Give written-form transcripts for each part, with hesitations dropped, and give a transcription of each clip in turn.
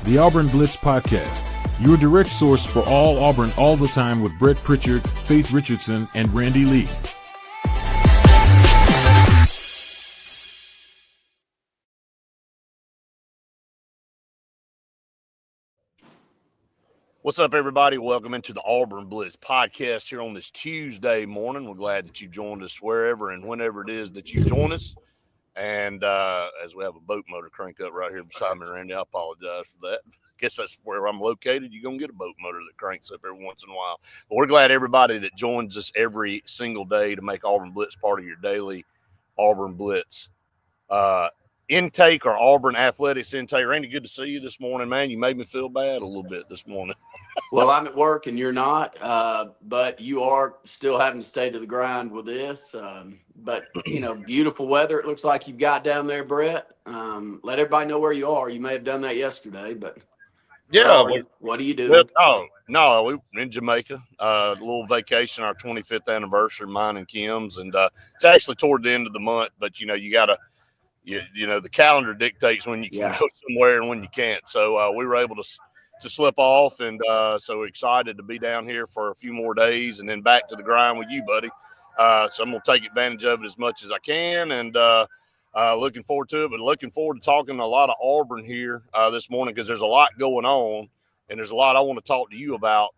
the Auburn Blitz Podcast, your direct source for all Auburn all the time with Brett Pritchard, Faith Richardson, and Randy Lee. What's up, everybody? Welcome into the Auburn Blitz Podcast here on this Tuesday morning. We're glad that you joined us wherever and whenever it is that you join us. And as we have a boat motor crank up right here beside me, Randy, I apologize for that. I guess that's where I'm located. You're going to get a boat motor that cranks up every once in a while. But we're glad everybody that joins us every single day to make Auburn Blitz part of your daily Auburn Blitz intake or Auburn athletics intake. Randy, good to see you this morning, man. You made me feel bad a little bit this morning. Well, I'm at work and you're not, but you are still having to stay to the grind with this. But, you know, beautiful weather it looks like you've got down there, Brett. Let everybody know where you are. You may have done that yesterday, but yeah. What are you doing? No, we're in Jamaica, a little vacation, our 25th anniversary, mine and Kim's. And it's actually toward the end of the month, but, you know, you got to, you know, the calendar dictates when you can go somewhere and when you can't. So we were able to slip off, and so we're excited to be down here for a few more days and then back to the grind with you, buddy. So I'm going to take advantage of it as much as I can, and looking forward to it, but looking forward to talking a lot of Auburn here this morning because there's a lot going on, and there's a lot I want to talk to you about,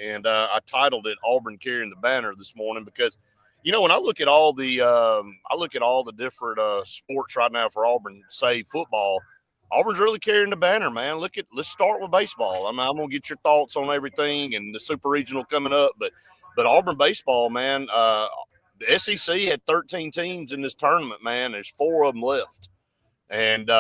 and I titled it Auburn Carrying the Banner this morning because, you know, when I look at all the different sports right now for Auburn, say football, Auburn's really carrying the banner, man. Let's start with baseball. I'm going to get your thoughts on everything and the super regional coming up, but Auburn baseball, man, the SEC had 13 teams in this tournament, man. There's 4 of them left, and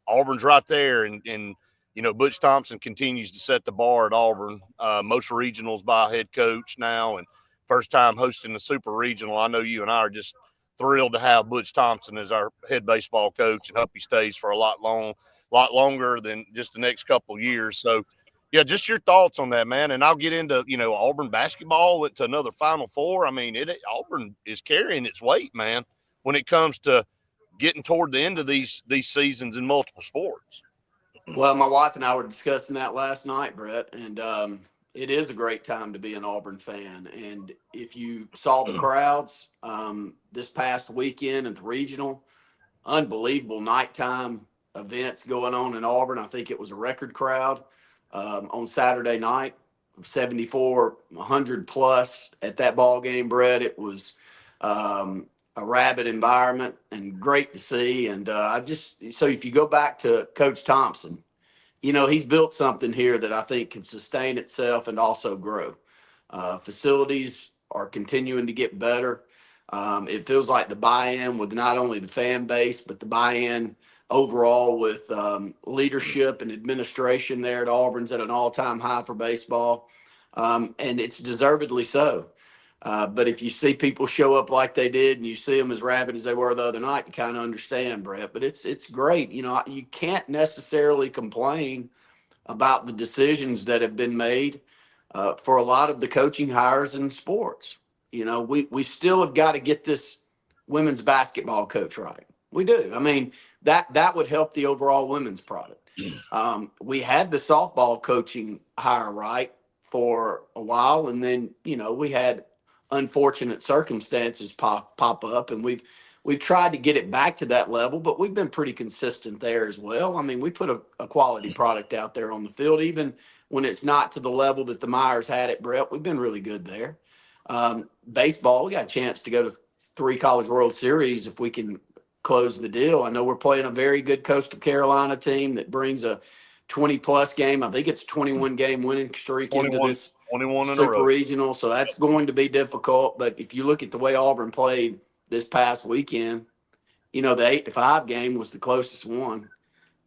Auburn's right there. And you know, Butch Thompson continues to set the bar at Auburn. Most regionals by a head coach now, and first time hosting the super regional. I know you and I are just thrilled to have Butch Thompson as our head baseball coach and hope he stays for a lot longer than just the next couple of years. So, yeah, just your thoughts on that, man. And I'll get into, you know, Auburn basketball went to another Final Four. I mean, Auburn is carrying its weight, man, when it comes to getting toward the end of these seasons in multiple sports. Well, my wife and I were discussing that last night, Brett, and it is a great time to be an Auburn fan. And if you saw the crowds this past weekend at the regional, unbelievable nighttime events going on in Auburn. I think it was a record crowd on Saturday night, 7,400 plus at that ball game, Brett. It was a rabid environment and great to see. And so if you go back to Coach Thompson, you know, he's built something here that I think can sustain itself and also grow. Facilities are continuing to get better. It feels like the buy-in with not only the fan base, but the buy-in overall with leadership and administration there at Auburn's at an all-time high for baseball. And it's deservedly so. But if you see people show up like they did and you see them as rabid as they were the other night, you kind of understand, Brett. But it's great. You know, you can't necessarily complain about the decisions that have been made for a lot of the coaching hires in sports. You know, we still have got to get this women's basketball coach right. We do. I mean, that would help the overall women's product. We had the softball coaching hire right for a while, and then, you know, we had unfortunate circumstances pop up, and we've tried to get it back to that level, but we've been pretty consistent there as well. I mean, we put a quality product out there on the field, even when it's not to the level that the Myers had it, Brett. We've been really good there. Baseball, we got a chance to go to 3 College World Series if we can close the deal. I know we're playing a very good Coastal Carolina team that brings a 20-plus game. I think it's a 21-game winning streak into this 21 in super a row. regional, so that's going to be difficult. But if you look at the way Auburn played this past weekend, you know, the 8-5 game was the closest one.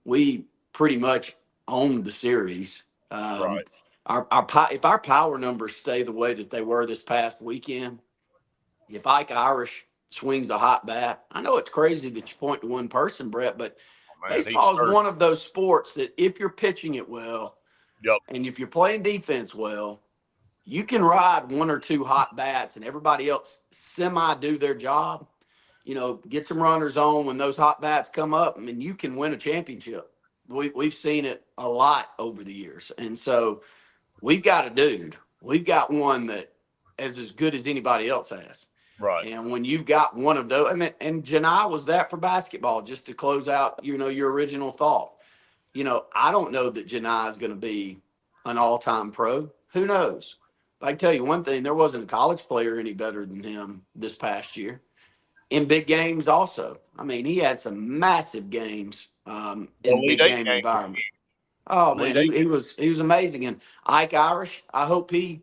We pretty much owned the series. Right. If our power numbers stay the way that they were this past weekend, if Ike Irish swings a hot bat, I know it's crazy that you point to one person, Brett, but baseball is one of those sports that if you're pitching it well, and if you're playing defense well, you can ride 1 or 2 hot bats and everybody else do their job, you know, get some runners on when those hot bats come up, and you can win a championship we've seen it a lot over the years. And so we've got a dude. We've got one that is as good as anybody else has. Right. And when you've got one of those, I mean, and Janai was that for basketball, just to close out, your original thought. I don't know that Janai is going to be an all-time pro. Who knows? But I can tell you one thing, there wasn't a college player any better than him this past year. In big games also. I mean, he had some massive games The in Elite big Eight game game. environment. Oh, Elite man, Eight. he was amazing. And Ike Irish, I hope he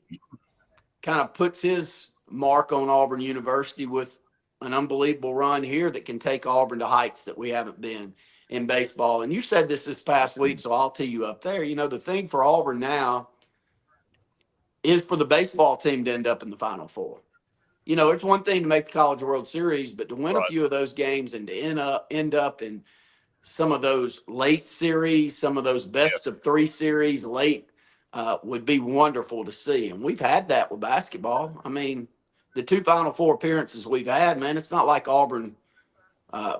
kind of puts his mark on Auburn University with an unbelievable run here that can take Auburn to heights that we haven't been in baseball. And you said this past week, so I'll tee you up there. The thing for Auburn now is for the baseball team to end up in the Final Four. It's one thing to make the College World Series, but to win a Right. few of those games and to end up in some of those late series, some of those best Yes. of 3 series late would be wonderful to see. And we've had that with basketball. I mean, the 2 Final Four appearances we've had, man, it's not like Auburn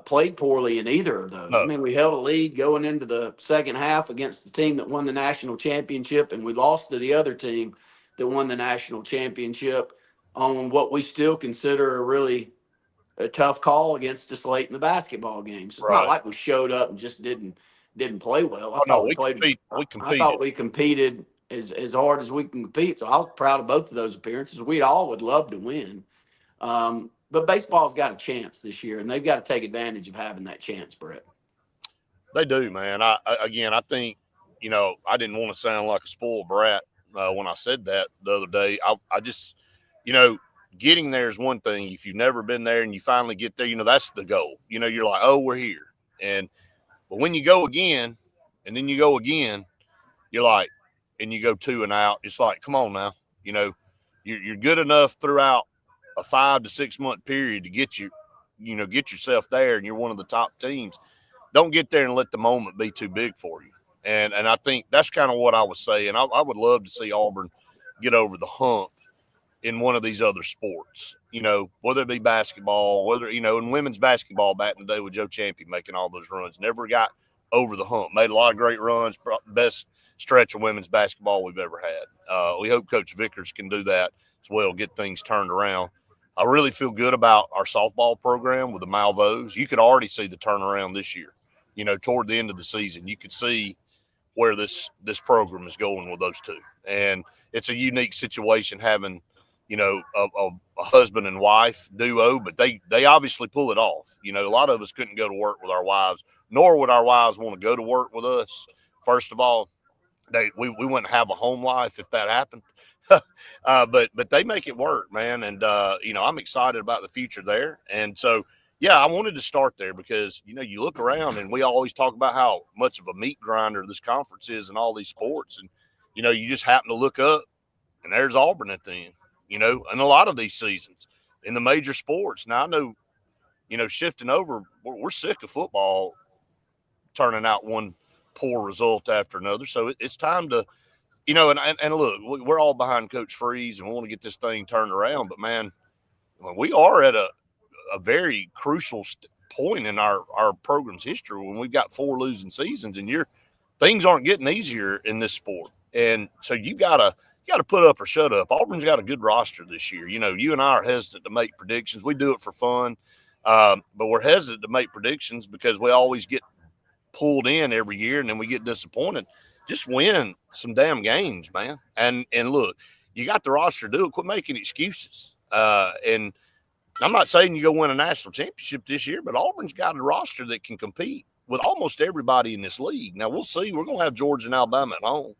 played poorly in either of those. No. I mean, we held a lead going into the second half against the team that won the national championship, and we lost to the other team that won the national championship on what we still consider a tough call against us late in the basketball games. It's not Right. like we showed up and just didn't play well. Oh no, we thought competed. we competed as hard as we can compete. So I was proud of both of those appearances. We all would love to win. But baseball's got a chance this year, and they've got to take advantage of having that chance, Brett. They do, man. I think, I didn't want to sound like a spoiled brat when I said that the other day. I just, getting there is one thing. If you've never been there and you finally get there, that's the goal. You're like, oh, we're here. But when you go again, and then you go again, you're like, and you go 2 and out. It's like, come on now, you're good enough throughout a 5 to 6 month period to get yourself there, and you're one of the top teams. Don't get there and let the moment be too big for you. And I think that's kind of what I was saying. I would love to see Auburn get over the hump in one of these other sports, whether it be basketball, whether, in women's basketball back in the day with Joe Champion making all those runs, never got over the hump, made a lot of great runs, best stretch of women's basketball we've ever had. We hope Coach Vickers can do that as well, get things turned around. I really feel good about our softball program with the Malvos. You could already see the turnaround this year. Toward the end of the season, you could see where this program is going with those two. And it's a unique situation having, a husband and wife duo, but they obviously pull it off. A lot of us couldn't go to work with our wives, nor would our wives want to go to work with us. First of all, we wouldn't have a home life if that happened. But they make it work, man. And, I'm excited about the future there. And so, yeah, I wanted to start there because, you look around and we always talk about how much of a meat grinder this conference is in all these sports. And, you just happen to look up and there's Auburn at the end, in a lot of these seasons in the major sports. Now, I know, shifting over, we're sick of football turning out one poor result after another. So it's time to, and look, we're all behind Coach Freeze and we want to get this thing turned around. But, man, we are at a very crucial point in our program's history when we've got 4 losing seasons, and things aren't getting easier in this sport. And so you gotta put up or shut up. Auburn's got a good roster this year. You and I are hesitant to make predictions. We do it for fun, but we're hesitant to make predictions because we always get pulled in every year and then we get disappointed. Just win some damn games, man. And look, you got the roster to do it. Quit making excuses. And I'm not saying you go win a national championship this year, but Auburn's got a roster that can compete with almost everybody in this league. Now, we'll see. We're going to have Georgia and Alabama at home.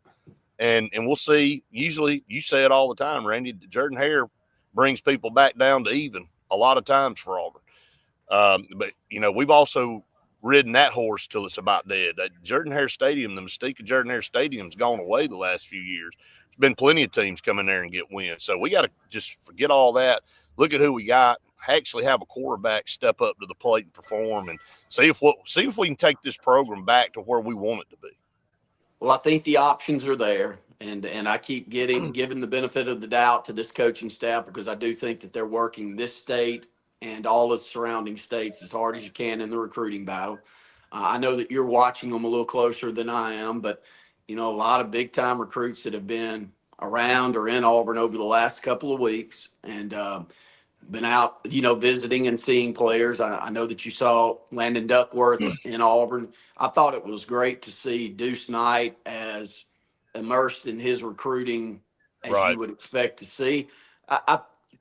And we'll see. Usually, you say it all the time, Randy, Jordan-Hare brings people back down to even a lot of times for Auburn. But, we've also ridden that horse till it's about dead. That Jordan-Hare Stadium, the mystique of Jordan-Hare Stadium's gone away the last few years. There's been plenty of teams come in there and get wins. So we got to just forget all that. Look at who we got. Actually have a quarterback step up to the plate and perform, and see if we can take this program back to where we want it to be. Well, I think the options are there, and I keep giving the benefit of the doubt to this coaching staff because I do think that they're working this state and all the surrounding states as hard as you can in the recruiting battle. I know that you're watching them a little closer than I am, but a lot of big time recruits that have been around or in Auburn over the last couple of weeks, and been out, visiting and seeing players. I know that you saw Landon Duckworth in Auburn. I thought it was great to see Deuce Knight as immersed in his recruiting as Right. you would expect to see.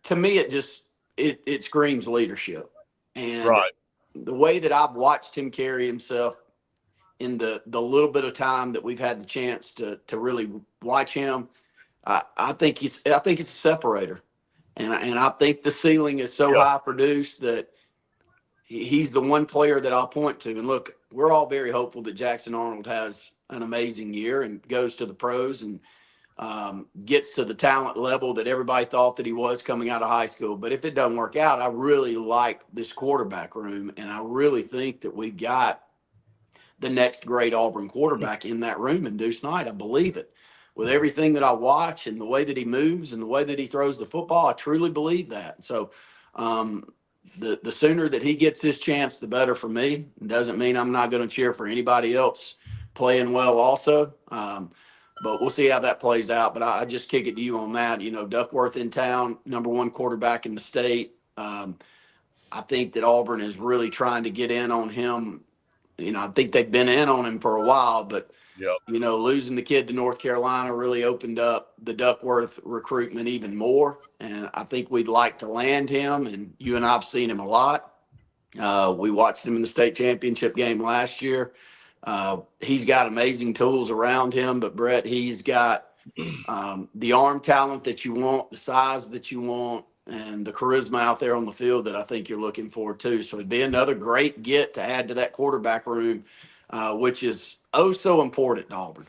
To me, it screams leadership, and Right. the way that I've watched him carry himself in the little bit of time that we've had the chance to really watch him, I think he's a separator. And I think the ceiling is so Yep. high for Deuce that he's the one player that I'll point to. And look, we're all very hopeful that Jackson Arnold has an amazing year and goes to the pros and gets to the talent level that everybody thought that he was coming out of high school. But if it doesn't work out, I really like this quarterback room. And I really think that we've got the next great Auburn quarterback in that room in Deuce Knight. I believe it. With everything that I watch and the way that he moves and the way that he throws the football, I truly believe that. So the sooner that he gets his chance, the better for me. It doesn't mean I'm not going to cheer for anybody else playing well also. But we'll see how that plays out. But I just kick it to you on that. Duckworth in town, #1 quarterback in the state. I think that Auburn is really trying to get in on him. I think they've been in on him for a while, but Yep. Losing the kid to North Carolina really opened up the Duckworth recruitment even more. And I think we'd like to land him. And you and I have seen him a lot. We watched him in the state championship game last year. He's got amazing tools around him, but Brett, he's got the arm talent that you want, the size that you want, and the charisma out there on the field that I think you're looking for too. So it'd be another great get to add to that quarterback room, which is so important to Auburn.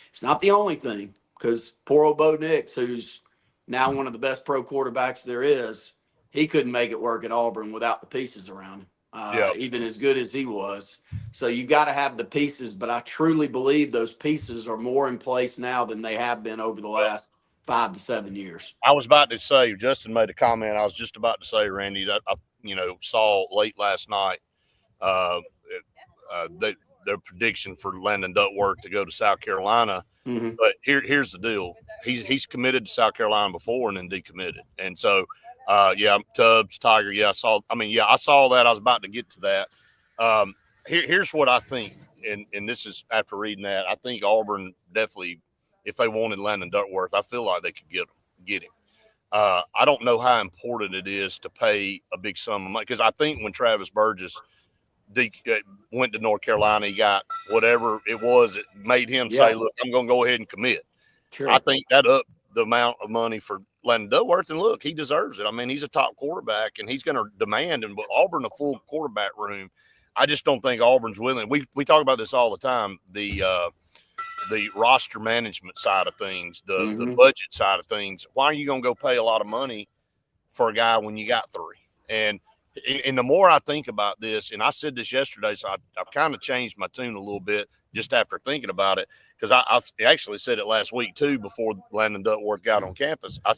It's not the only thing, because poor old Bo Nix, who's now one of the best pro quarterbacks there is, he couldn't make it work at Auburn without the pieces around him, even as good as he was. So you got to have the pieces, but I truly believe those pieces are more in place now than they have been over the last 5 to 7 years. I was about to say, Justin made a comment. I was just about to say, Randy, that I saw late last night their prediction for Landon Duckworth to go to South Carolina. Mm-hmm. But here's the deal: he's committed to South Carolina before and then decommitted, and so Tubbs, Tiger. I saw that. I was about to get to that. Here's what I think, and this is after reading that. I think Auburn definitely, if they wanted Landon Duckworth, I feel like they could get him. I don't know how important it is to pay a big sum of money, because I think when Travis Burgess went to North Carolina, he got whatever it was. It made him say, "Look, I'm going to go ahead and commit." Sure. I think that upped the amount of money for Landon Duckworth, and look, he deserves it. I mean, he's a top quarterback, and he's going to demand. And with Auburn, a full quarterback room, I just don't think Auburn's willing. We talk about this all the time. The roster management side of things, the budget side of things. Why are you going to go pay a lot of money for a guy when you got three? And the more I think about this, and I said this yesterday, so I've kind of changed my tune a little bit just after thinking about it, because I actually said it last week too before Landon Duckworth got on campus. I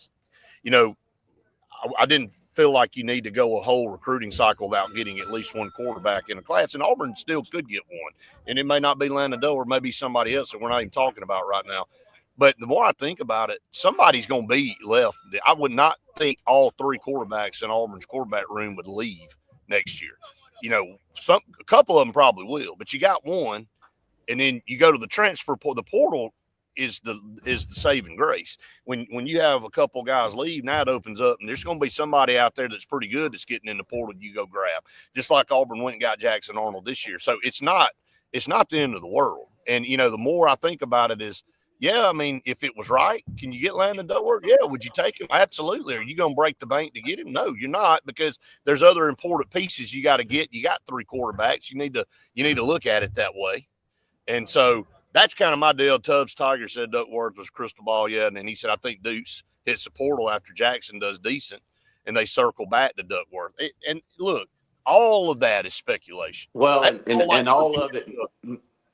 didn't feel like you need to go a whole recruiting cycle without getting at least one quarterback in a class, and Auburn still could get one. And it may not be Landon Duckworth, maybe somebody else that we're not even talking about right now. But the more I think about it, somebody's going to be left. I would not think all three quarterbacks in Auburn's quarterback room would leave next year. A couple of them probably will, but you got one, and then you go to the transfer portal. The portal is the saving grace. When you have a couple guys leave, now it opens up, and there's going to be somebody out there that's pretty good that's getting in the portal. You go grab, just like Auburn went and got Jackson Arnold this year. So it's not the end of the world. And the more I think about it is, yeah, I mean, if it was right, can you get Landon Duckworth? Yeah. Would you take him? Absolutely. Are you going to break the bank to get him? No, you're not, because there's other important pieces you got to get. You got three quarterbacks. You need to look at it that way. And so that's kind of my deal. Tubbs Tiger said Duckworth was crystal ball. Yeah. And then he said, I think Deuce hits the portal after Jackson does decent, and they circle back to Duckworth. And look, all of that is speculation. Well, and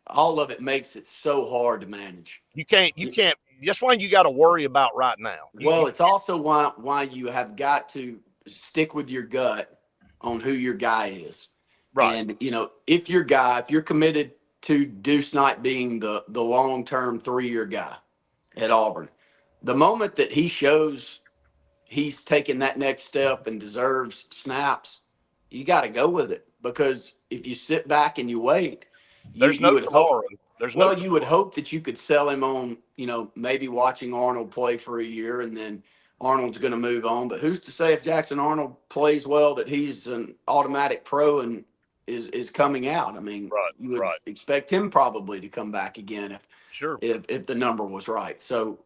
all of it makes it so hard to manage. You can't. That's why you got to worry about right now. Well, it's also why you have got to stick with your gut on who your guy is. Right. And, if you're committed to Deuce Knight being the long-term 3-year guy at Auburn, the moment that he shows he's taken that next step and deserves snaps, you got to go with it. Because if you sit back and you wait, There's you no would hope. tomorrow. There's no Well, you would tomorrow. hope that you could sell him on, maybe watching Arnold play for a year and then Arnold's going to move on. But who's to say if Jackson Arnold plays well that he's an automatic pro and is coming out? I mean, Right. you would Right. expect him probably to come back again Sure. if the number was right. So,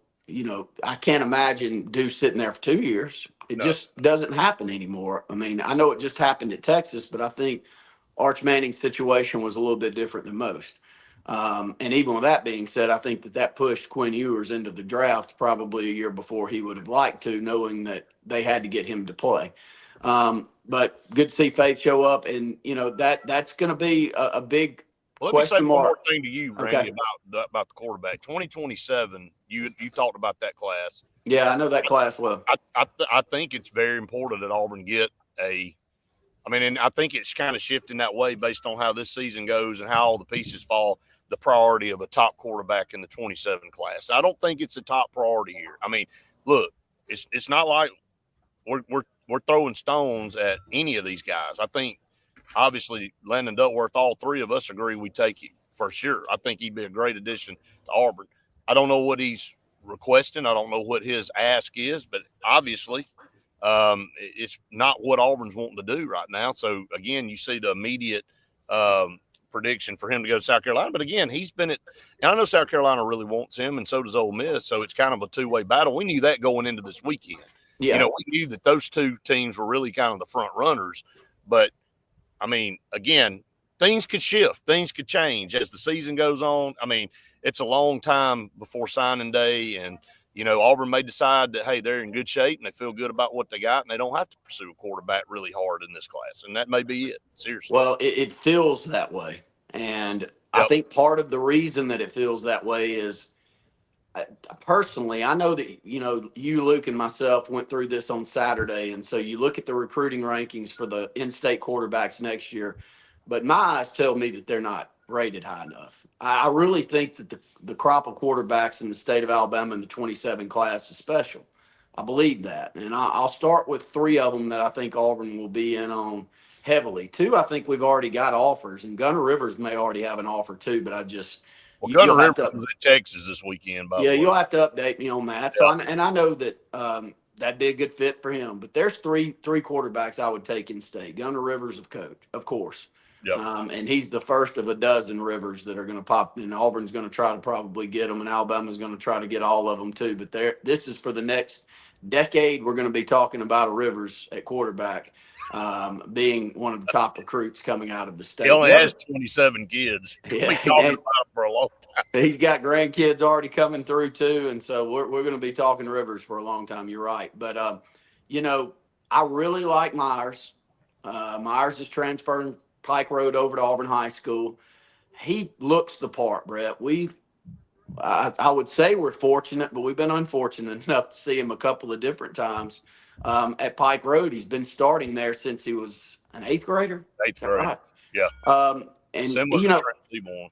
I can't imagine Deuce sitting there for 2 years. It No. just doesn't happen anymore. I mean, I know it just happened at Texas, but I think Arch Manning's situation was a little bit different than most. And even with that being said, I think that pushed Quinn Ewers into the draft probably a year before he would have liked to, knowing that they had to get him to play. But good to see Faith show up, and that's going to be a big Well, let me say question one more mark. thing to you, Randy, Okay. about the quarterback. 2027. You talked about that class. Yeah, I know that class well. I think it's very important that Auburn get and I think it's kind of shifting that way based on how this season goes and how all the pieces fall. The priority of a top quarterback in the 27 class. I don't think it's a top priority here. I mean, look, it's not like we're throwing stones at any of these guys. I think obviously Landon Duckworth, all three of us agree we take him for sure. I think he'd be a great addition to Auburn. I don't know what he's requesting. I don't know what his ask is, but obviously it's not what Auburn's wanting to do right now. So again, you see the immediate prediction for him to go to South Carolina. But again, he's been and I know South Carolina really wants him, and so does Ole Miss. So it's kind of a two-way battle. We knew that going into this weekend. Yeah. We knew that those two teams were really kind of the front runners. But I mean, again, things could shift, things could change as the season goes on. I mean, it's a long time before signing day, and Auburn may decide that, hey, they're in good shape and they feel good about what they got, and they don't have to pursue a quarterback really hard in this class. And that may be it, seriously. Well, it feels that way. And I think part of the reason that it feels that way is, personally, I know that, you, Luke, and myself went through this on Saturday. And so you look at the recruiting rankings for the in-state quarterbacks next year, but my eyes tell me that they're not rated high enough. I really think that the crop of quarterbacks in the state of Alabama in the 27 class is special. I believe that. And I'll start with 3 of them that I think Auburn will be in on heavily. 2, I think we've already got offers, and Gunner Rivers may already have an offer too, but Gunner Rivers was in Texas this weekend, by the way. You'll have to update me on that. So, I know that that'd be a good fit for him. But there's three quarterbacks I would take in state. Gunner Rivers, of course. Yep. And he's the first of a dozen Rivers that are going to pop. And Auburn's going to try to probably get them, and Alabama's going to try to get all of them too. But this is for the next decade. We're going to be talking about a Rivers at quarterback, being one of the top recruits coming out of the state. He only has 27 kids. Yeah, we talking about him for a long time. He's got grandkids already coming through too, and so we're going to be talking Rivers for a long time. You're right, but I really like Myers. Myers is transferring Pike Road over to Auburn High School. He looks the part, Brett. I would say we're fortunate, but we've been unfortunate enough to see him a couple of different times at Pike Road. He's been starting there since he was an 8th grader. 8th grade, right? Yeah. And similar to Trent Seaborn.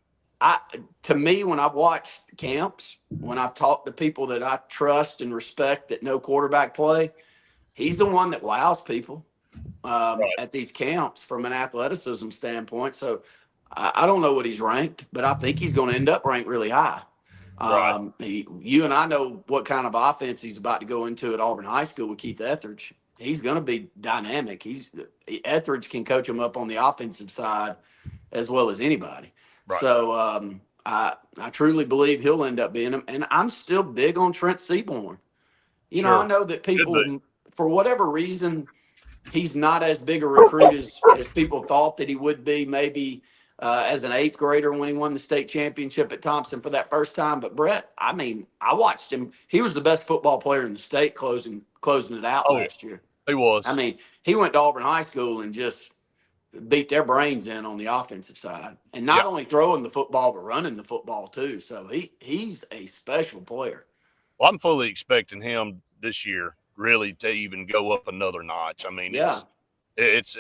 To me, when I've watched camps, when I've talked to people that I trust and respect that know quarterback play, he's the one that wows people at these camps from an athleticism standpoint. So I don't know what he's ranked, but I think he's going to end up ranked really high. You and I know what kind of offense he's about to go into at Auburn High School with Keith Etheridge. He's going to be dynamic. Etheridge can coach him up on the offensive side as well as anybody. Right. So I truly believe he'll end up being him. And I'm still big on Trent Seaborn. I know that people, for whatever reason, he's not as big a recruit as people thought that he would be, maybe as an 8th grader when he won the state championship at Thompson for that first time. But Brett, I watched him. He was the best football player in the state closing it out last year. He was. He went to Auburn High School and just beat their brains in on the offensive side, and not only throwing the football but running the football too. So he's a special player. Well, I'm fully expecting him this year really to even go up another notch. it's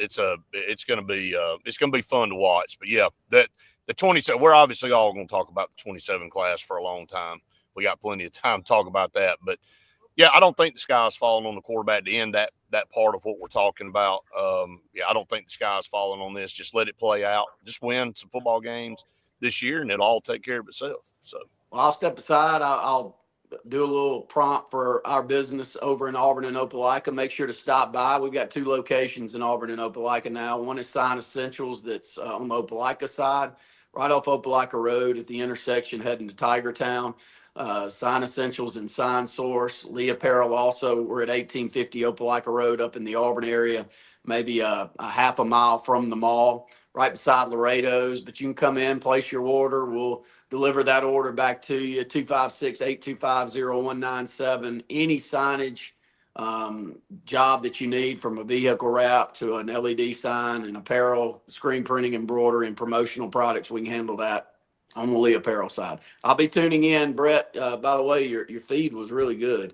going to be fun to watch. But yeah, that the 27, we're obviously all going to talk about the 27 class for a long time. We got plenty of time to talk about that. But yeah, I don't think the sky's falling on the quarterback to end that part of what we're talking about. I don't think the sky's falling on this. Just let it play out. Just win some football games this year, and it'll all take care of itself. So, well, I'll step aside. I'll do a little prompt for our business over in Auburn and Opelika. Make sure to stop by. We've got 2 locations in Auburn and Opelika now. One is Sign Essentials that's on the Opelika side, right off Opelika Road at the intersection heading to Tiger Town. Sign Essentials and Sign Source. Lee Apparel also. We're at 1850 Opelika Road up in the Auburn area, maybe a half a mile from the mall, right beside Laredo's. But you can come in, place your order. We'll deliver that order back to you, 256-825-0197. Any signage job that you need, from a vehicle wrap to an LED sign and apparel, screen printing, embroidery, and promotional products, we can handle that on the Lee Apparel side. I'll be tuning in, Brett. By the way, your feed was really good.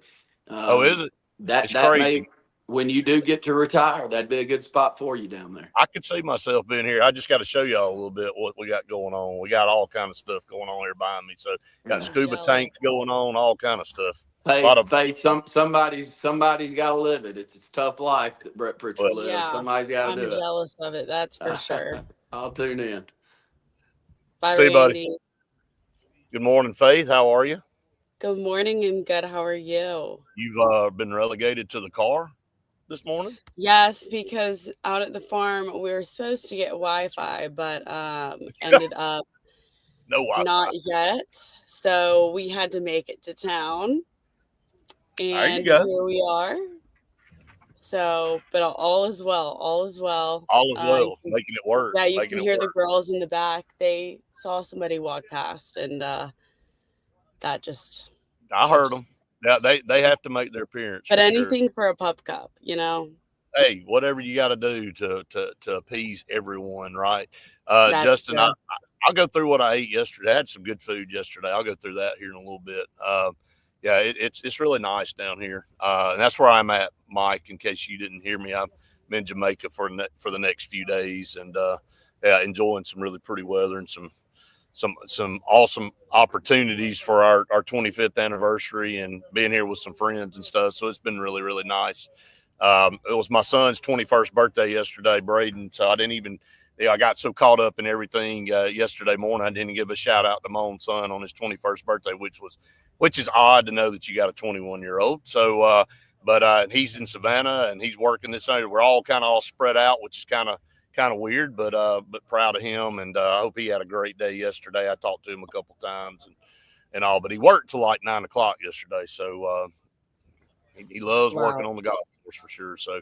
is it? It's That crazy. may, when you do get to retire, that'd be a good spot for you down there. I could see myself being here. I just got to show y'all a little bit what we got going on. We got all kind of stuff going on here behind me. So got scuba tanks going on, all kind of stuff. Faith, somebody's got to live it. It's a tough life that Brett Pritchard lives. Yeah, Somebody's got to do it. I'm jealous of it. That's for sure. I'll tune in. Bye, See you, Randy. buddy. Good morning, Faith. How are you? Good morning and good. How are you? You've been relegated to the car this morning? Yes, because out at the farm we were supposed to get Wi-Fi, but ended up No Wi-Fi. not yet. So we had to make it to town, and go. here we are. So, but all is well. All is well. All is well, making it work. Yeah, you can hear the girls in the back. They saw somebody walk past, and that just. I heard them. Yeah, they have to make their appearance. But anything for a pup cup, you know. Hey, whatever you got to do to appease everyone, right? Justin, true. I'll go through what I ate yesterday. I had some good food yesterday. I'll go through that here in a little bit. Yeah, it's really nice down here, and that's where I'm at, Mike. In case you didn't hear me, I'm in Jamaica for the next few days, and enjoying some really pretty weather and some awesome opportunities for our 25th anniversary and being here with some friends and stuff. So it's been really, really nice. It was my son's 21st birthday yesterday, Braden. So I didn't even. I got so caught up in everything yesterday morning, I didn't give a shout out to my own son on his 21st birthday, which is odd to know that you got a 21-year-old. So, but he's in Savannah and he's working this Sunday. We're all kind of all spread out, which is kind of weird, but proud of him. And I hope he had a great day yesterday. I talked to him a couple times and all, but he worked till like 9 o'clock yesterday. So he loves working on the golf course for sure. So,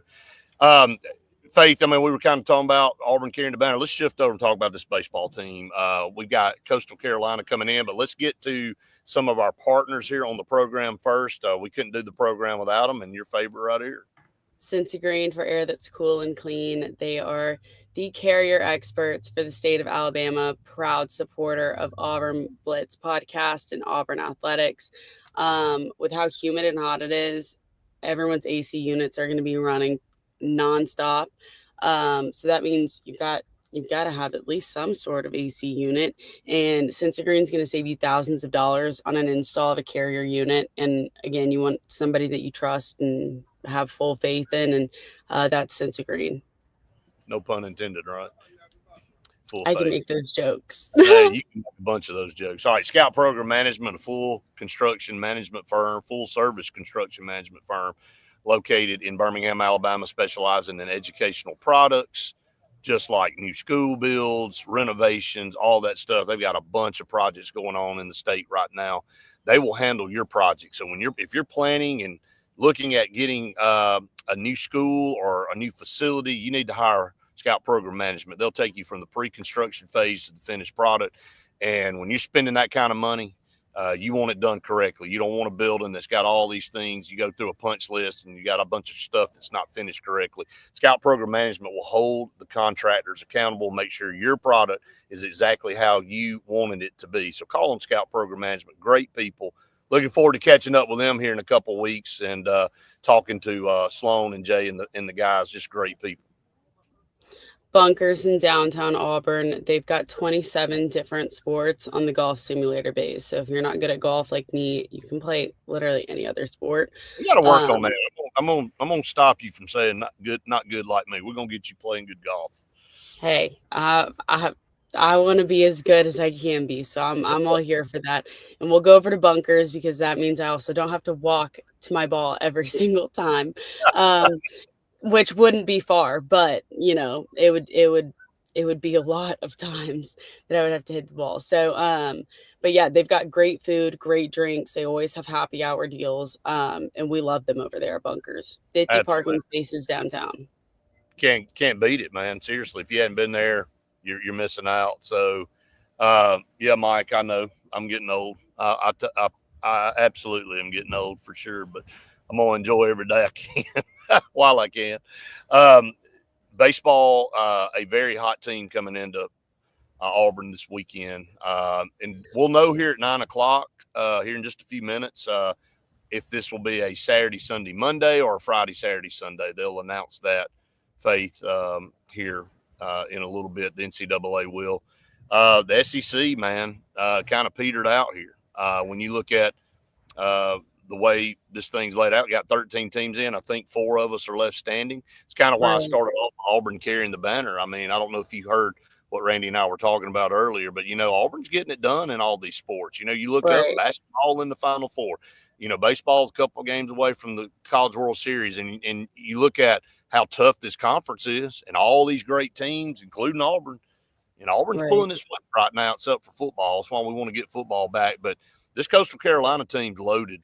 Faith, I mean, we were kind of talking about Auburn carrying the banner. Let's shift over and talk about this baseball team. We've got Coastal Carolina coming in, but let's get to some of our partners here on the program first. We couldn't do the program without them, and your favorite right here. Cincy Green, for air that's cool and clean. They are the carrier experts for the state of Alabama, proud supporter of Auburn Blitz podcast and Auburn athletics. With how humid and hot it is, everyone's AC units are going to be running nonstop. So that means you've got to have at least some sort of AC unit. And Cincy Green's going to save you thousands of dollars on an install of a carrier unit. And again, you want somebody that you trust and have full faith in, and that's Cincy Green. No pun intended, right? I can make those jokes. Yeah, you can make a bunch of those jokes. All right, Scout Program Management, a full construction management firm, full service construction management firm located in Birmingham, Alabama, specializing in educational products, just like new school builds, renovations, all that stuff. They've got a bunch of projects going on in the state right now. They will handle your project. So if you're planning and looking at getting a new school or a new facility, you need to hire Scout Program Management. They'll take you from the pre-construction phase to the finished product. And when you're spending that kind of money, you want it done correctly. You don't want a building that's got all these things. You go through a punch list and you got a bunch of stuff that's not finished correctly. Scout Program Management will hold the contractors accountable, make sure your product is exactly how you wanted it to be. So call them Scout Program Management. Great people. Looking forward to catching up with them here in a couple of weeks and talking to Sloan and Jay and the guys. Just great people. Bunkers in downtown Auburn. They've got 27 different sports on the golf simulator base. So if you're not good at golf like me, you can play literally any other sport. We got to work on that. I'm gonna stop you from saying not good like me. We're gonna get you playing good golf. Hey, I want to be as good as I can be, so I'm all here for that. And we'll go over to bunkers because that means I also don't have to walk to my ball every single time. Which wouldn't be far, but it would be a lot of times that I would have to hit the ball. So, but yeah, they've got great food, great drinks. They always have happy hour deals, and we love them over there at Bunkers. 50 Absolutely. parking spaces downtown. Can't beat it, man. Seriously, if you hadn't been there, you're missing out. So, yeah, Mike, I know I'm getting old. I absolutely am getting old for sure, but I'm gonna enjoy every day I can while I can. Baseball, a very hot team coming into Auburn this weekend, and we'll know here at 9:00 here in just a few minutes if this will be a Saturday, Sunday, Monday, or a Friday, Saturday, Sunday. They'll announce that, Faith, here in a little bit. The NCAA will. The SEC, man, kind of petered out here. When you look at the way this thing's laid out, we got 13 teams in. I think 4 of us are left standing. It's kind of why I started off Auburn carrying the banner. I mean, I don't know if you heard what Randy and I were talking about earlier, but, Auburn's getting it done in all these sports. You look up basketball in the Final Four. Baseball's a couple of games away from the College World Series, and you look at how tough this conference is and all these great teams, including Auburn. And Auburn's pulling its weight right now. It's up for football. That's why we want to get football back. But this Coastal Carolina team's loaded.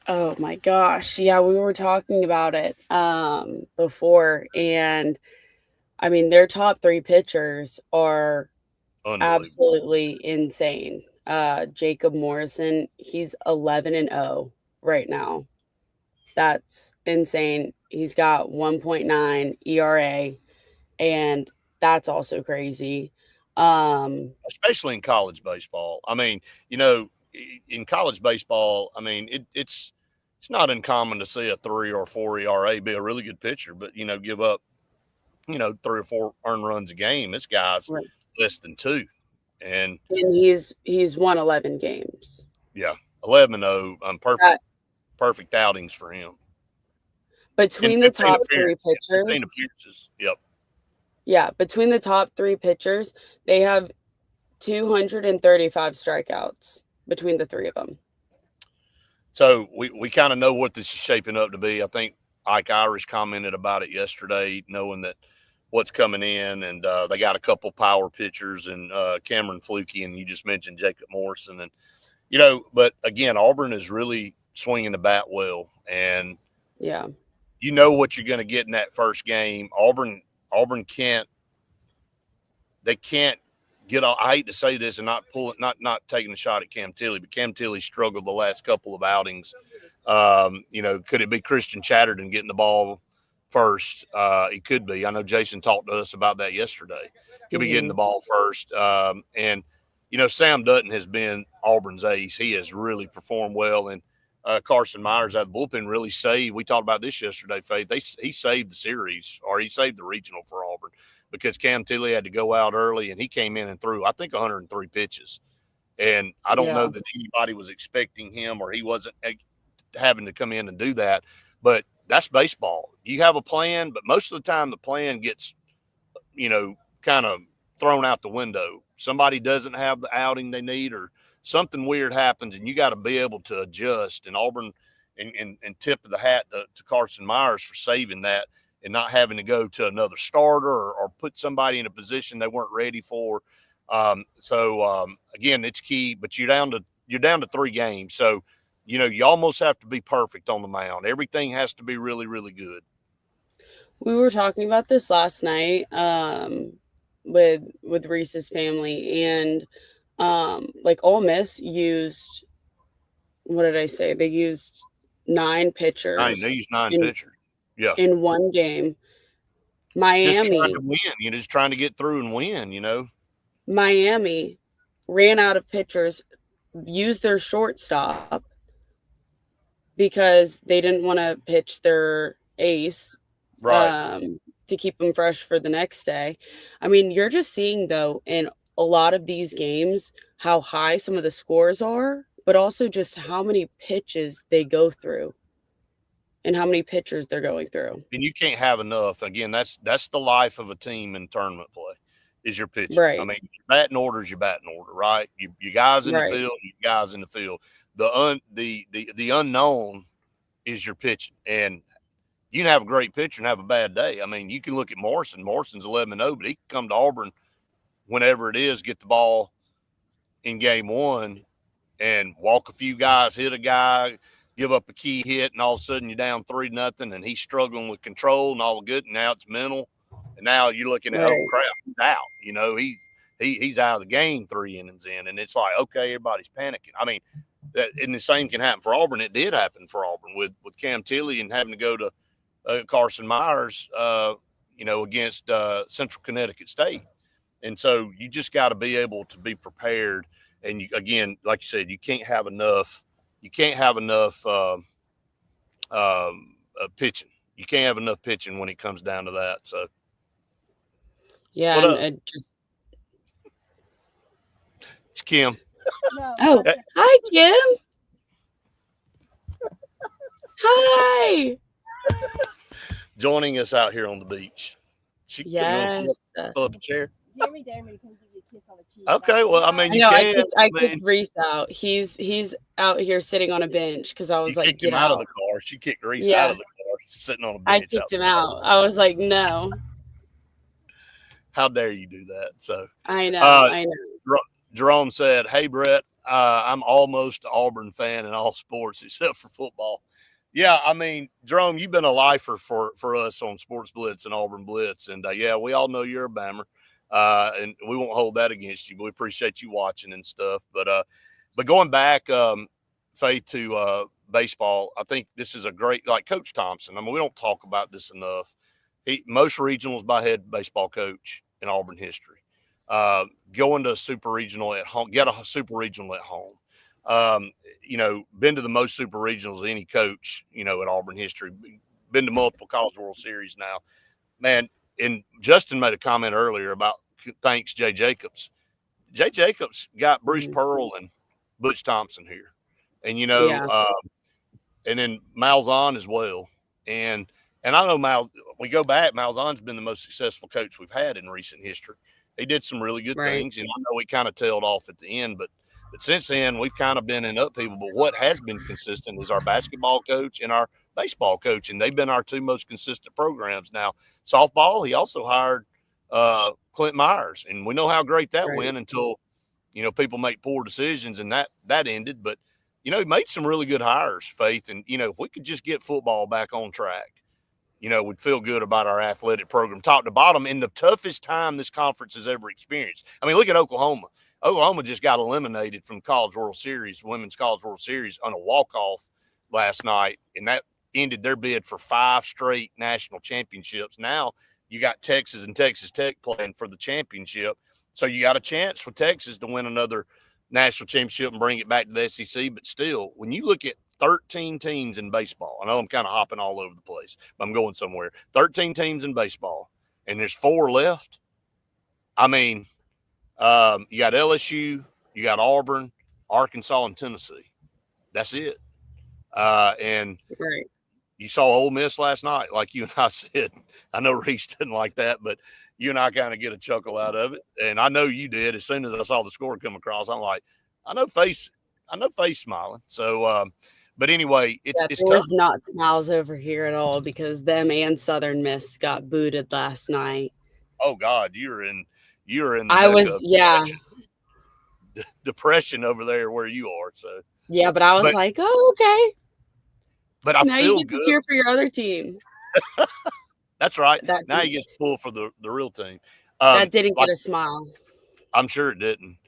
Oh my gosh. Yeah, we were talking about it before, and I mean their top 3 pitchers are absolutely insane. Jacob Morrison, he's 11-0 right now. That's insane. He's got 1.9 ERA, and that's also crazy. Especially in college baseball. I mean, in college baseball, I mean, it's not uncommon to see a 3 or 4 ERA be a really good pitcher, but give up 3 or 4 earned runs a game. This guy's less than 2, and he's won 11 games. Yeah, 11-0. Perfect outings for him. Between the top 3 pitchers, 15 appearances. Yep. Yeah, between the top 3 pitchers, they have 235 strikeouts between the 3 of them. So we kind of know what this is shaping up to be. I think Ike Irish commented about it yesterday, knowing that what's coming in, and they got a couple power pitchers and Cameron Flukie, and you just mentioned Jacob Morrison, and but again, Auburn is really swinging the bat well, and you know what you're going to get in that first game. Auburn can't get. I hate to say this and not taking a shot at Cam Tilley, but Cam Tilley struggled the last couple of outings. Could it be Christian Chatterton getting the ball first? It could be. I know Jason talked to us about that yesterday. Could be getting the ball first. And Sam Dutton has been Auburn's ace. He has really performed well. And Carson Myers out of the bullpen really saved. We talked about this yesterday, Faith. He saved the series, or he saved the regional for Auburn, because Cam Tilley had to go out early, and he came in and threw, I think, 103 pitches. And I don't know that anybody was expecting him, or he wasn't having to come in and do that. But that's baseball. You have a plan, but most of the time the plan gets, kind of thrown out the window. Somebody doesn't have the outing they need, or something weird happens, and you got to be able to adjust. And Auburn, and tip of the hat to Carson Myers for saving that and not having to go to another starter or put somebody in a position they weren't ready for. Again, it's key, but you're down to 3 games. So, you almost have to be perfect on the mound. Everything has to be really, really good. We were talking about this last night with Reese's family, and Ole Miss used, what did I say? They used 9 pitchers. They used 9 pitchers. Yeah. In one game. Miami. Just trying to win, just trying to get through and win, Miami ran out of pitchers, used their shortstop because they didn't want to pitch their ace. Right. to keep them fresh for the next day. I mean, you're just seeing, though, in a lot of these games how high some of the scores are, but also just how many pitches they go through and how many pitchers they're going through. And you can't have enough. Again, that's the life of a team in tournament play is your pitching. Right. I mean, your batting order is your batting order, right? You guys in the Right. field, you guys in the field. The unknown is your pitching. And you can have a great pitcher and have a bad day. I mean, you can look at Morrison. Morrison's 11-0, but he can come to Auburn whenever it is, get the ball in game one and walk a few guys, hit a guy, give up a key hit, and all of a sudden you're down 3-0, and he's struggling with control and all good. And now it's mental, and now you're looking at, Right. oh crap, he's out. You know, he's out of the game 3 innings in, and it's like, okay, everybody's panicking. I mean, and the same can happen for Auburn. It did happen for Auburn with Cam Tilly and having to go to Carson Myers, against Central Connecticut State. And so you just got to be able to be prepared. And you, again, like you said, you can't have enough. You can't have enough pitching. You can't have enough pitching when it comes down to that. So, Yeah, what and up? it just It's Kim. oh, hi Kim. Hi. Joining us out here on the beach. She Yes. pull up a chair. Jeremy dare me to come give you a kiss on the cheek. Okay, well, I mean, you No, can. I kicked Reese out. He's out here sitting on a bench because I was You like, kicked him get out out. of the car. She kicked Reese Yeah. out of the car, sitting on a I bench. kicked him outside. out. I was like, no. How dare you do that? So I know. I know. Jerome said, "Hey Brett, I'm almost an Auburn fan in all sports except for football." Yeah, I mean, Jerome, you've been a lifer for us on Sports Blitz and Auburn Blitz, and yeah, we all know you're a Bammer, and we won't hold that against you. But we appreciate you watching and stuff. But going back, Faith, to baseball, I think this is a great, like Coach Thompson. I mean, we don't talk about this enough. Most regionals by head baseball coach in Auburn history. Going to a super regional at home, get a super regional at home. Been to the most super regionals of any coach, at Auburn history. Been to multiple College World Series now. Man, and Justin made a comment earlier about thanks Jay Jacobs. Jay Jacobs got Bruce Pearl and Butch Thompson here. And, and then Malzahn as well. And I know we go back, Malzahn's been the most successful coach we've had in recent history. He did some really good things, and I know he kind of tailed off at the end, but since then we've kind of been in upheaval. But what has been consistent is our basketball coach and our baseball coach, and they've been our two most consistent programs. Now, softball, he also hired Clint Myers, and we know how great that went until people make poor decisions, and that ended. But he made some really good hires, Faith, and if we could just get football back on track, we'd feel good about our athletic program, top to bottom, in the toughest time this conference has ever experienced. I mean, look at Oklahoma. Oklahoma just got eliminated from the College World Series, Women's College World Series, on a walk-off last night, and that ended their bid for 5 straight national championships. Now you got Texas and Texas Tech playing for the championship, so you got a chance for Texas to win another national championship and bring it back to the SEC. But still, when you look at 13 teams in baseball. I know I'm kind of hopping all over the place, but I'm going somewhere. 13 teams in baseball, and there's 4 left. I mean, you got LSU, you got Auburn, Arkansas, and Tennessee. That's it. And you saw Ole Miss last night, like you and I said. I know Reese didn't like that, but you and I kind of get a chuckle out of it. And I know you did. As soon as I saw the score come across, I'm like, I know face smiling. So, but anyway, it's there was not smiles over here at all because them and Southern Miss got booted last night. Oh God, you're in depression over there where you are. So yeah, but I was like, oh, okay. But now you get to cheer for your other team. That's right. Now you get to pull for the real team. That didn't get a smile. I'm sure it didn't.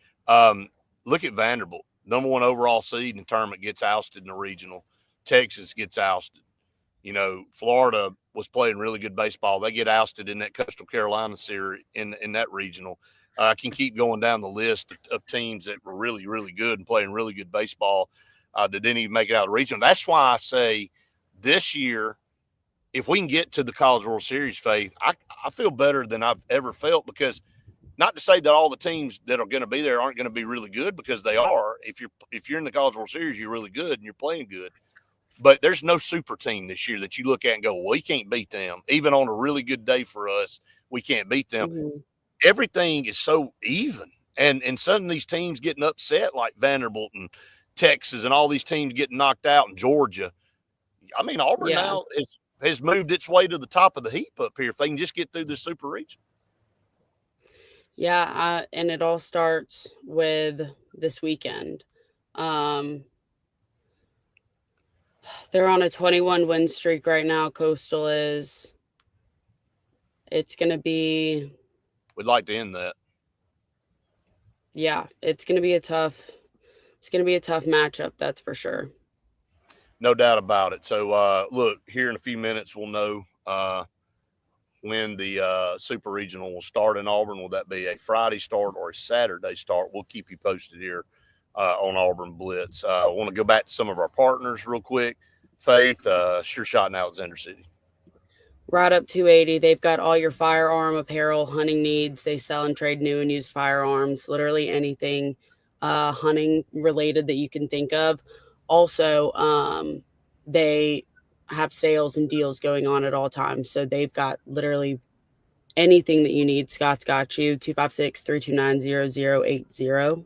Look at Vanderbilt. Number 1 overall seed in the tournament gets ousted in the regional. Texas gets ousted. Florida was playing really good baseball. They get ousted in that Coastal Carolina series in that regional. I can keep going down the list of teams that were really, really good and playing really good baseball that didn't even make it out of the regional. That's why I say this year if we can get to the College World Series, Faith, I feel better than I've ever felt, because not to say that all the teams that are going to be there aren't going to be really good, because they are. If you're in the College World Series, you're really good and you're playing good. But there's no super team this year that you look at and go, well, we can't beat them. Even on a really good day for us, we can't beat them. Mm-hmm. Everything is so even. And some of these teams getting upset, like Vanderbilt and Texas and all these teams getting knocked out in Georgia. I mean, Auburn now has moved its way to the top of the heap up here if they can just get through the super region. Yeah, and it all starts with this weekend. They're on a 21 win streak right now. Coastal is. It's going to be. We'd like to end that. Yeah, it's going to be a tough matchup. That's for sure. No doubt about it. So, look, here in a few minutes, we'll know when the Super Regional will start in Auburn. Will that be a Friday start or a Saturday start? We'll keep you posted here on Auburn Blitz. I want to go back to some of our partners real quick. Faith, Sure Shot in Alexander City. Right Up 280. They've got all your firearm apparel, hunting needs. They sell and trade new and used firearms, literally anything hunting related that you can think of. Also, they have sales and deals going on at all times. So they've got literally anything that you need. Scott's got you. 256-329-0080.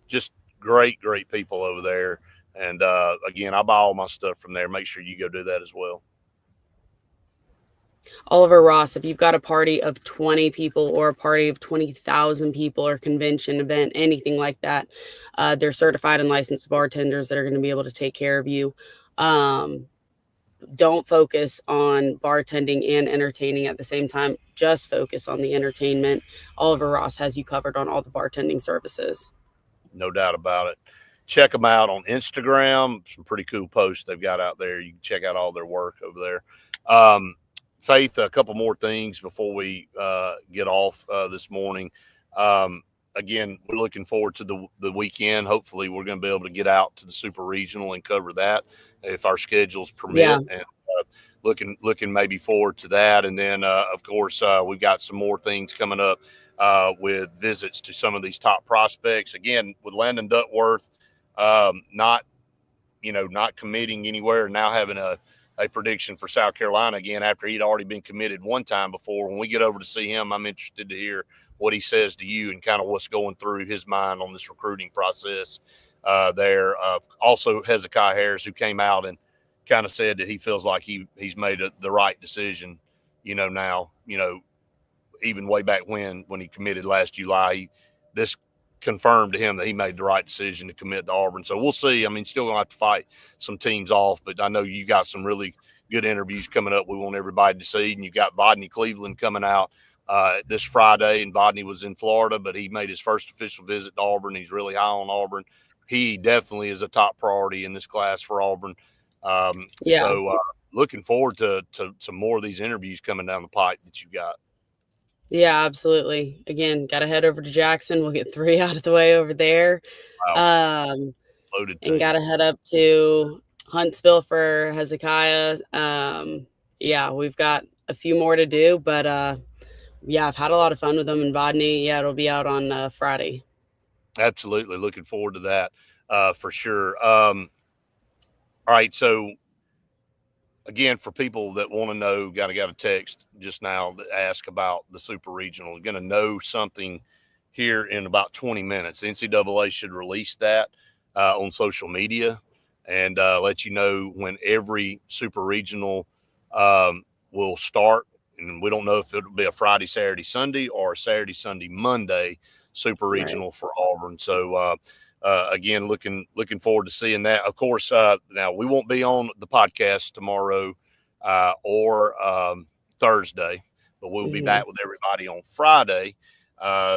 Just great people over there. And again, I buy all my stuff from there. Make sure you go do that as well. Oliver Ross, if you've got a party of 20 people or a party of 20,000 people or convention event, anything like that, they're certified and licensed bartenders that are going to be able to take care of you. Don't focus on bartending and entertaining at the same time. Just focus on the entertainment. Oliver Ross has you covered on all the bartending services. No doubt about it. Check them out on Instagram. Some pretty cool posts they've got out there. You can check out all their work over there. Faith, a couple more things before we get off this morning. Again, we're looking forward to the weekend. Hopefully, we're going to be able to get out to the Super Regional and cover that if our schedules permit. Yeah. And looking maybe forward to that. And then, of course, we've got some more things coming up with visits to some of these top prospects. Again, with Landon Duckworth, not committing anywhere, now having a prediction for South Carolina again after he'd already been committed one time before. When we get over to see him, I'm interested to hear what he says to you and kind of what's going through his mind on this recruiting process there. Also, Hezekiah Harris, who came out and kind of said that he feels like he's made the right decision, now, even way back when he committed last July, this confirmed to him that he made the right decision to commit to Auburn. So we'll see. I mean, still gonna have to fight some teams off, but I know you got some really good interviews coming up we want everybody to see. And you got Vodney Cleveland coming out this Friday, and Vodney was in Florida, but he made his first official visit to Auburn. He's really high on Auburn. He definitely is a top priority in this class for Auburn. So looking forward to some more of these interviews coming down the pipe that you got. Yeah, absolutely. Again, got to head over to Jackson. We'll get 3 out of the way over there. Wow. Loaded and got to head up to Huntsville for Hezekiah. Yeah, we've got a few more to do, but yeah, I've had a lot of fun with them in Vodney. Yeah, it'll be out on Friday. Absolutely. Looking forward to that for sure. All right. So, again, for people that want to know, got a text just now that ask about the Super Regional. Going to know something here in about 20 minutes. The NCAA should release that on social media and let you know when every Super Regional will start. And we don't know if it'll be a Friday, Saturday, Sunday, or a Saturday, Sunday, Monday Super Regional for Auburn. So, again, looking forward to seeing that. Of course, now we won't be on the podcast tomorrow or Thursday, but we'll be back with everybody on Friday.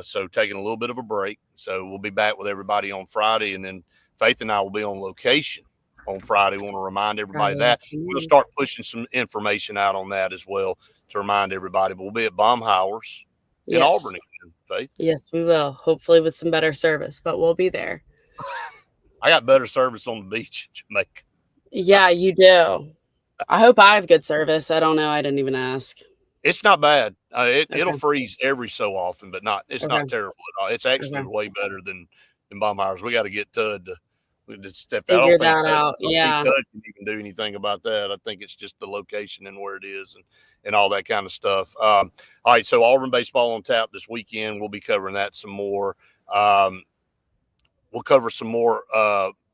So taking a little bit of a break. So we'll be back with everybody on Friday, and then Faith and I will be on location on Friday. We want to remind everybody of that. We're going to start pushing some information out on that as well to remind everybody. But we'll be at Baumhauer's in Auburn again, Faith. Yes, we will. Hopefully with some better service, but we'll be there. I got better service on the beach in Jamaica. Yeah, you do. I hope I have good service. I don't know. I didn't even ask. It's not bad. It'll Okay. freeze every so often, but it's Okay. not terrible at all. It's actually Okay. way better than Baumeyer's. We got to get Tud to step that. Figure that out. I don't think Yeah. Tud can even do anything about that. I think it's just the location and where it is and all that kind of stuff. All right, so Auburn baseball on tap this weekend. We'll be covering that some more. We'll cover some more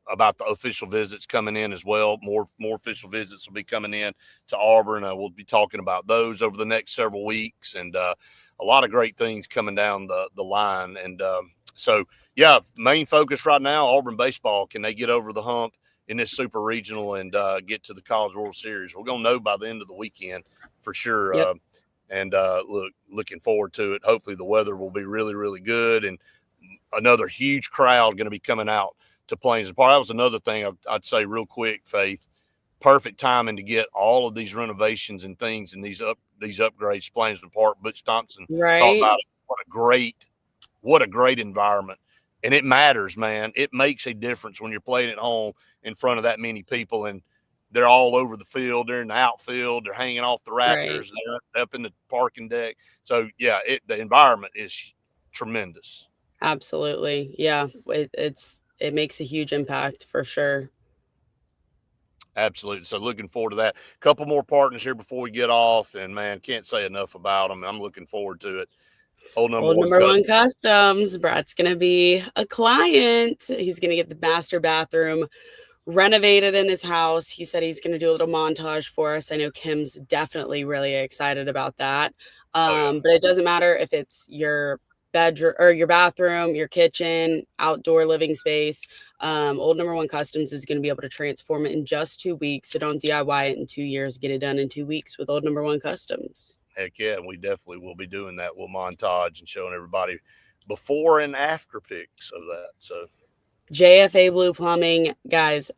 about the official visits coming in as well. More official visits will be coming in to Auburn. We'll be talking about those over the next several weeks, and a lot of great things coming down the line. And so, yeah, main focus right now, Auburn baseball. Can they get over the hump in this super regional and get to the College World Series? We're going to know by the end of the weekend for sure. Yep. And looking forward to it. Hopefully the weather will be really, really good, and another huge crowd going to be coming out to Plains Park. That was another thing I'd say real quick, Faith. Perfect timing to get all of these renovations and things and these upgrades to Plainsman Park. Butch Thompson talked Right. about it. What a great environment. And it matters, man. It makes a difference when you're playing at home in front of that many people, and they're all over the field. They're in the outfield. They're hanging off the Right. rafters. They're up in the parking deck. So, yeah, the environment is tremendous. Absolutely. Yeah. It makes a huge impact for sure. Absolutely. So looking forward to that. Couple more partners here before we get off, and man, can't say enough about them. I'm looking forward to it. Old number one Customs. Brett's gonna be a client. He's gonna get the master bathroom renovated in his house. He said he's gonna do a little montage for us. I know Kim's definitely really excited about that. But it doesn't matter if it's your bedroom or your bathroom, your kitchen, outdoor living space. Old number one customs is going to be able to transform it in just 2 weeks. So don't DIY it in 2 years. Get it done in 2 weeks with old number one customs. Heck yeah, we definitely will be doing that. We'll montage and showing everybody before and after pics of that. So JFA Blue Plumbing, guys,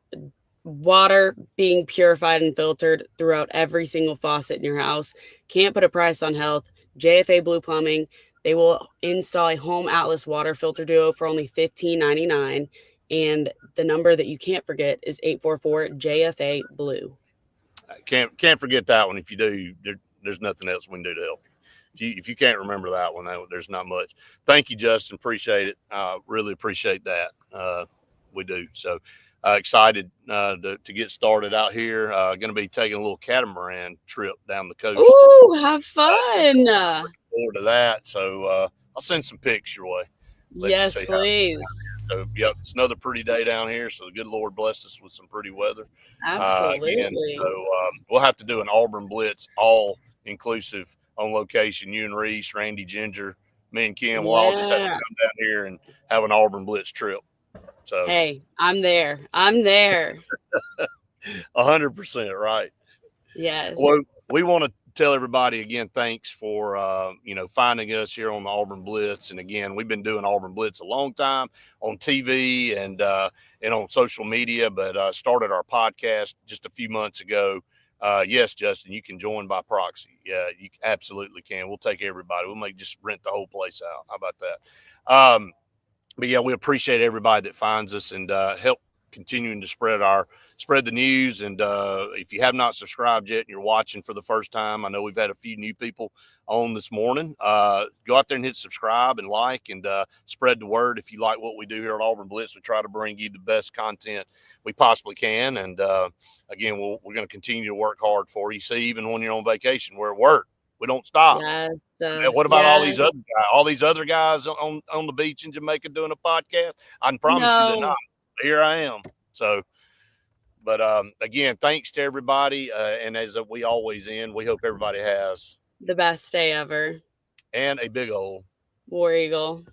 water being purified and filtered throughout every single faucet in your house. Can't put a price on health. JFA Blue Plumbing. They will install a home Atlas water filter duo for only $15.99. And the number that you can't forget is 844 JFA Blue. Can't forget that one. If you do, there's nothing else we can do to help you. If you can't remember that one, there's not much. Thank you, Justin. Appreciate it. Really appreciate that. We do. So excited to get started out here. Going to be taking a little catamaran trip down the coast. Ooh, have fun. Forward to that. So I'll send some pics your way. Yes, please. So, yep, it's another pretty day down here. So the good Lord blessed us with some pretty weather. Absolutely. So we'll have to do an Auburn Blitz all inclusive on location. You and Reese, Randy, Ginger, me and Kim, we'll all just have to come down here and have an Auburn Blitz trip. So hey, I'm there. I'm there. 100% right. Yes. Well, we want to tell everybody again, thanks for finding us here on the Auburn Blitz. And again, we've been doing Auburn Blitz a long time on TV and on social media, but started our podcast just a few months ago. Yes, Justin, you can join by proxy. Yeah, you absolutely can. We'll take everybody. We'll just rent the whole place out. How about that? But yeah, we appreciate everybody that finds us and help continuing to spread the news. And if you have not subscribed yet and you're watching for the first time, I know we've had a few new people on this morning. Go out there and hit subscribe and like and spread the word. If you like what we do here at Auburn Blitz, we try to bring you the best content we possibly can. And again, we're going to continue to work hard for you. See, even when you're on vacation, we're at work. We don't stop. Yes. What about all these other guys? All these other guys on the beach in Jamaica doing a podcast? I can promise you they're not. Here I am. So, but again, thanks to everybody. And as we always end, we hope everybody has the best day ever. And a big old War Eagle.